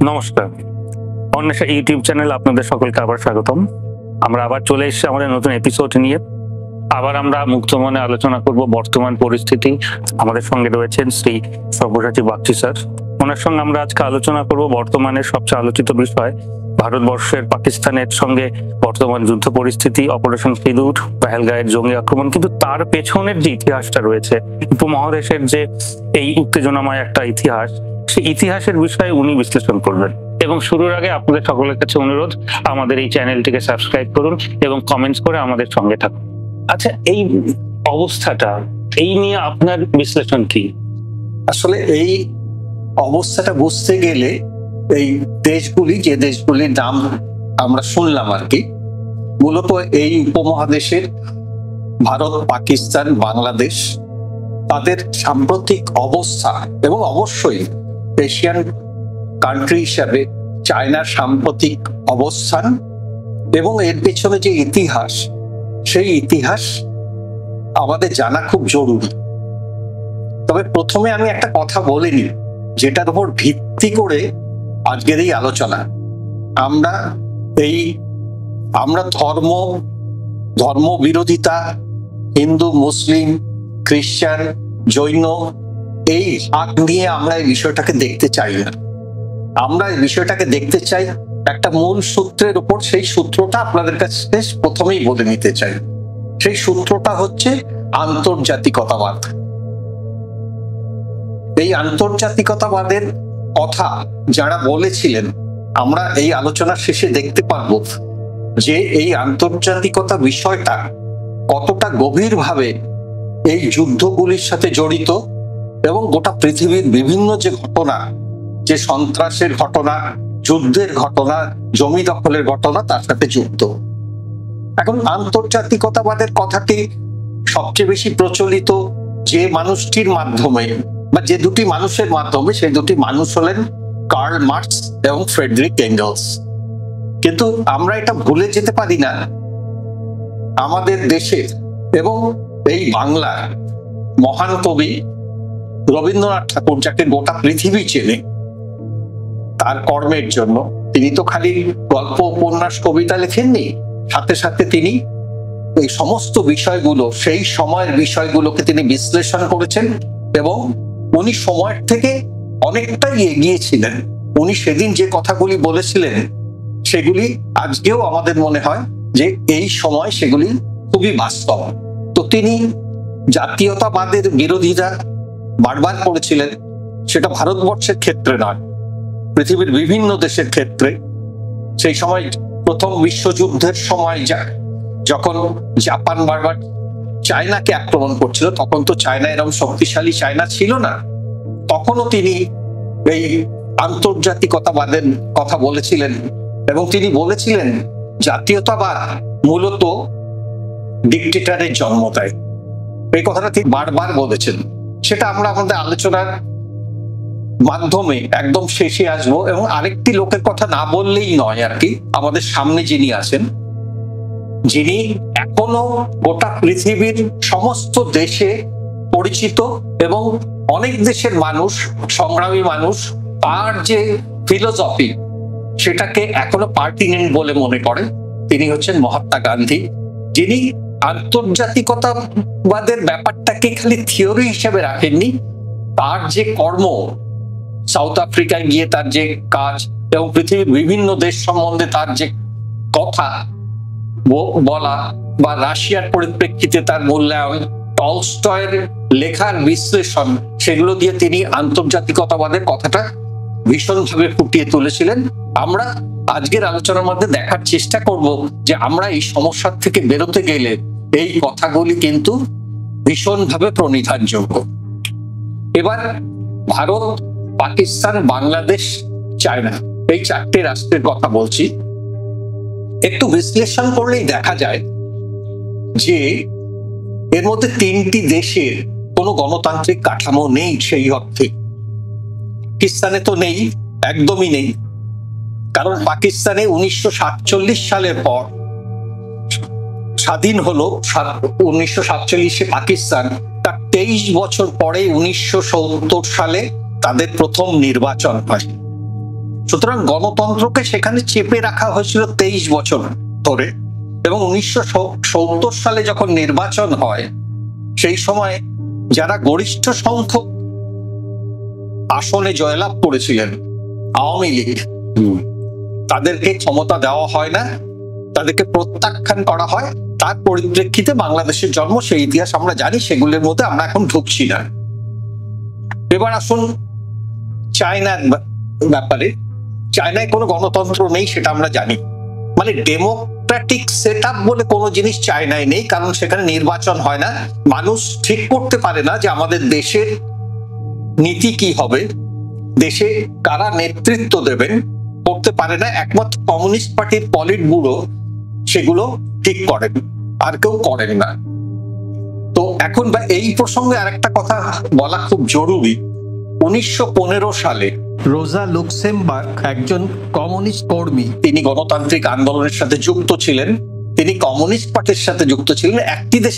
নমস্কার, Anwesha YouTube channel আপনাদের সকলকে আবার স্বাগতম। আমরা আবার চলে এসেছি আমাদের নতুন এপিসোড নিয়ে। আবার আমরা মুক্ত মনে আলোচনা করব বর্তমান পরিস্থিতি। আমাদের সঙ্গে রয়েছেন শ্রী সব্যসাচী বাগচি স্যার। ওনার সঙ্গে আমরা আজকে আলোচনা করব বর্তমানের সবচেয়ে আলোচিত বিষয়, ভারতবর্ষের পাকিস্তানের সঙ্গে বর্তমান যুদ্ধ পরিস্থিতি, অপারেশন সিঁদুর, পেহেলগাঁওয়ের জঙ্গি আক্রমণ, কিন্তু তার পেছনের যে ইতিহাসটা রয়েছে, উপমহাদেশের যে এই উত্তেজনাময় একটা ইতিহাস, সেই ইতিহাসের বিষয়ে উনি বিশ্লেষণ করবেন। এবং শুরুর আগে আপনাদের সকলের কাছে অনুরোধ, আমাদের এই চ্যানেলটিকে সাবস্ক্রাইব করুন এবং কমেন্টস করে আমাদের সঙ্গে থাকুন। আচ্ছা, এই অবস্থাটা, এই নিয়ে আপনার বিশ্লেষণ কি? আসলে এই অবস্থাটা বুঝতে গেলে এই দেশগুলি, যে দেশগুলির নাম আমরা শুনলাম আর কি, মূলত এই উপমহাদেশের ভারত, পাকিস্তান, বাংলাদেশ, তাদের সাম্প্রতিক অবস্থা এবং অবশ্যই এশিয়ান কান্ট্রি হিসাবে চায়নার সাম্প্রতিক অবস্থান এবং এর পেছনে যে ইতিহাস, সেই ইতিহাস আমাদের জানা খুব জরুরি। তবে প্রথমে আমি একটা কথা বলে নিই, যেটার উপর ভিত্তি করে আজকের এই আলোচনা। আমরা ধর্ম বিরোধিতা, হিন্দু, মুসলিম, খ্রিস্টান, জৈন, এই ভাগ নিয়ে আমরা এই বিষয়টাকে দেখতে চাই না। আমরা এই বিষয়টাকে দেখতে চাই একটা মূল সূত্রের উপর। সেই সূত্রটা আপনাদের কাছে প্রথমেই বলে নিতে চাই। সেই সূত্রটা হচ্ছে আন্তর্জাতিকতাবাদ। এই আন্তর্জাতিকতাবাদের কথা যারা বলেছিলেন, আমরা এই আলোচনার শেষে দেখতে পারবো যে এই আন্তর্জাতিকতা বিষয়টা কতটা গভীরভাবে এই যুদ্ধগুলির সাথে জড়িত এবং গোটা পৃথিবীর বিভিন্ন যে ঘটনা, যে সন্ত্রাসের ঘটনা, যুদ্ধের ঘটনা, জমি দখলের ঘটনা, তার সাথে যুক্ত। এখন আন্তর্জাতিকতাবাদের কথাটি সবচেয়ে বেশি প্রচলিত যে মানুষটির মাধ্যমে বা যে দুটি মানুষের মাধ্যমে, সেই দুটি মানুষ হলেন কার্ল মার্কস এবং ফ্রেডরিক এঙ্গেলস। কিন্তু আমরা এটা ভুলে যেতে পারি না, আমাদের দেশের এবং এই বাংলার মহান কবি রবীন্দ্রনাথ ঠাকুর, যাকে গোটা পৃথিবী চেনে তার কর্মের জন্য, তিনি তো খালি গল্প, উপন্যাস, কবিতা লেখেননি, সাথে সাথে তিনি এই সমস্ত বিষয়গুলো, সেই সময়ের বিষয়গুলোকে তিনি বিশ্লেষণ করেছেন এবং উনি সময়ের থেকে অনেকটাই এগিয়েছিলেন। উনি সেদিন যে কথাগুলি বলেছিলেন, সেগুলি আজকেও আমাদের মনে হয় যে এই সময় সেগুলি খুবই বাস্তব। তো তিনি জাতীয়তাবাদের বিরোধিতা বারবার করেছিলেন, সেটা ভারতবর্ষের ক্ষেত্রে নয়, পৃথিবীর বিভিন্ন দেশের ক্ষেত্রে। সেই সময় প্রথম বিশ্বযুদ্ধের সময় যখন জাপান বারবার চায়নাকে আক্রমণ করছিল, তখন তো চায়না এরকম শক্তিশালী চায়না ছিল না, তখনও তিনি এই আন্তর্জাতিকতাবাদের কথা বলেছিলেন এবং তিনি বলেছিলেন জাতীয়তাবাদ মূলত ডিকটেটরের জন্ম দেয়। এই কথাটা তিনি বারবার বলেছেন। সেটা আমরা আমাদের আলোচনার মাধ্যমে একদম শেষে আসবো। এবং আরেকটি লোকের কথা না বললেই নয় আর কি, আমাদের সামনে যিনি আছেন, যিনি এখনো গোটা পৃথিবীর সমস্ত দেশে পরিচিত এবং অনেক দেশের মানুষ, সংগ্রামী মানুষ, তার যে ফিলোসফি সেটাকে এখনো পার্টিনেন্ট বলে মনে করে, তিনি হচ্ছেন মহাত্মা গান্ধী, যিনি আন্তর্জাতিকতাবাদের ব্যাপারটাকে খালি থিওরি হিসেবে রাখেননি। তার যে কর্ম, সাউথ আফ্রিকায় গিয়ে তার যে কাজ এবং পৃথিবীর বিভিন্ন দেশ সম্বন্ধে তার যে কথা বলা, বা রাশিয়ার পরিপ্রেক্ষিতে তার মূল্যায়ন, টলস্টয়ের লেখার বিশ্লেষণ, সেগুলো দিয়ে তিনি আন্তর্জাতিকতাবাদের কথাটা ভীষণভাবে ফুটিয়ে তুলেছিলেন। আমরা আজকের আলোচনার মধ্যে দেখার চেষ্টা করব যে আমরা এই সমস্যার থেকে বেরোতে গেলে এই কথাগুলি কিন্তু ভীষণভাবে প্রণিধানযোগ্য। এবার ভারত, পাকিস্তান, বাংলাদেশ, চায়না, এই চারটে রাষ্ট্রের কথা বলছি। একটু বিশ্লেষণ করলেই দেখা যায় যে এর মধ্যে তিনটি দেশের কোনো গণতান্ত্রিক কাঠামো নেই সেই অর্থে। পাকিস্তানে তো নেই, একদমই নেই, কারণ পাকিস্তানে 1947 সালের পর স্বাধীন হলো। 1947 পাকিস্তান, তার 23 বছর পরে 1970 সালে তাদের প্রথম নির্বাচন হয়। সুতরাং গণতন্ত্রকে সেখানে চেপে রাখা হয়েছিল 23 বছর ধরে। এবং 1970 সালে যখন নির্বাচন হয়, সেই সময় যারা গরিষ্ঠ সংখ্যক আসনে জয়লাভ করেছিলেন, আওয়ামী লীগ, তাদেরকে ক্ষমতা দেওয়া হয় না, তাদেরকে প্রত্যাখ্যান করা হয়। তার পরিপ্রেক্ষিতে বাংলাদেশের জন্ম, সেই ইতিহাস আমরা জানি, সেগুলোর মধ্যে আমরা এখন ঢুকছি না। এবার আসুন চায়নার ব্যাপারে। চায়নায় কোনো গণতন্ত্র নেই, সেটা আমরা জানি। মানে ডেমোক্রেটিক সেট আপ বলে কোনো জিনিস চায়নায় নেই, কারণ সেখানে নির্বাচন হয় না। মানুষ ঠিক করতে পারে না যে আমাদের দেশের নীতি কি হবে, দেশে কারা নেতৃত্ব দেবেন, করতে পারে না। একমাত্র কমিউনিস্ট পার্টির পলিট ব্যুরো সেগুলো ঠিক করেন, আর কেউ করেন না। তো এখন এই প্রসঙ্গে আরেকটা কথা বলা খুব জরুরি। 1915 সালে রোজা লুক্সেমবার্গ একজন কমিউনিস্ট কর্মী, তিনি গণতান্ত্রিক আন্দোলনের সাথে যুক্ত ছিলেন, তিনি কমিউনিস্ট পার্টির সাথে যুক্ত ছিলেন। একটি দেশে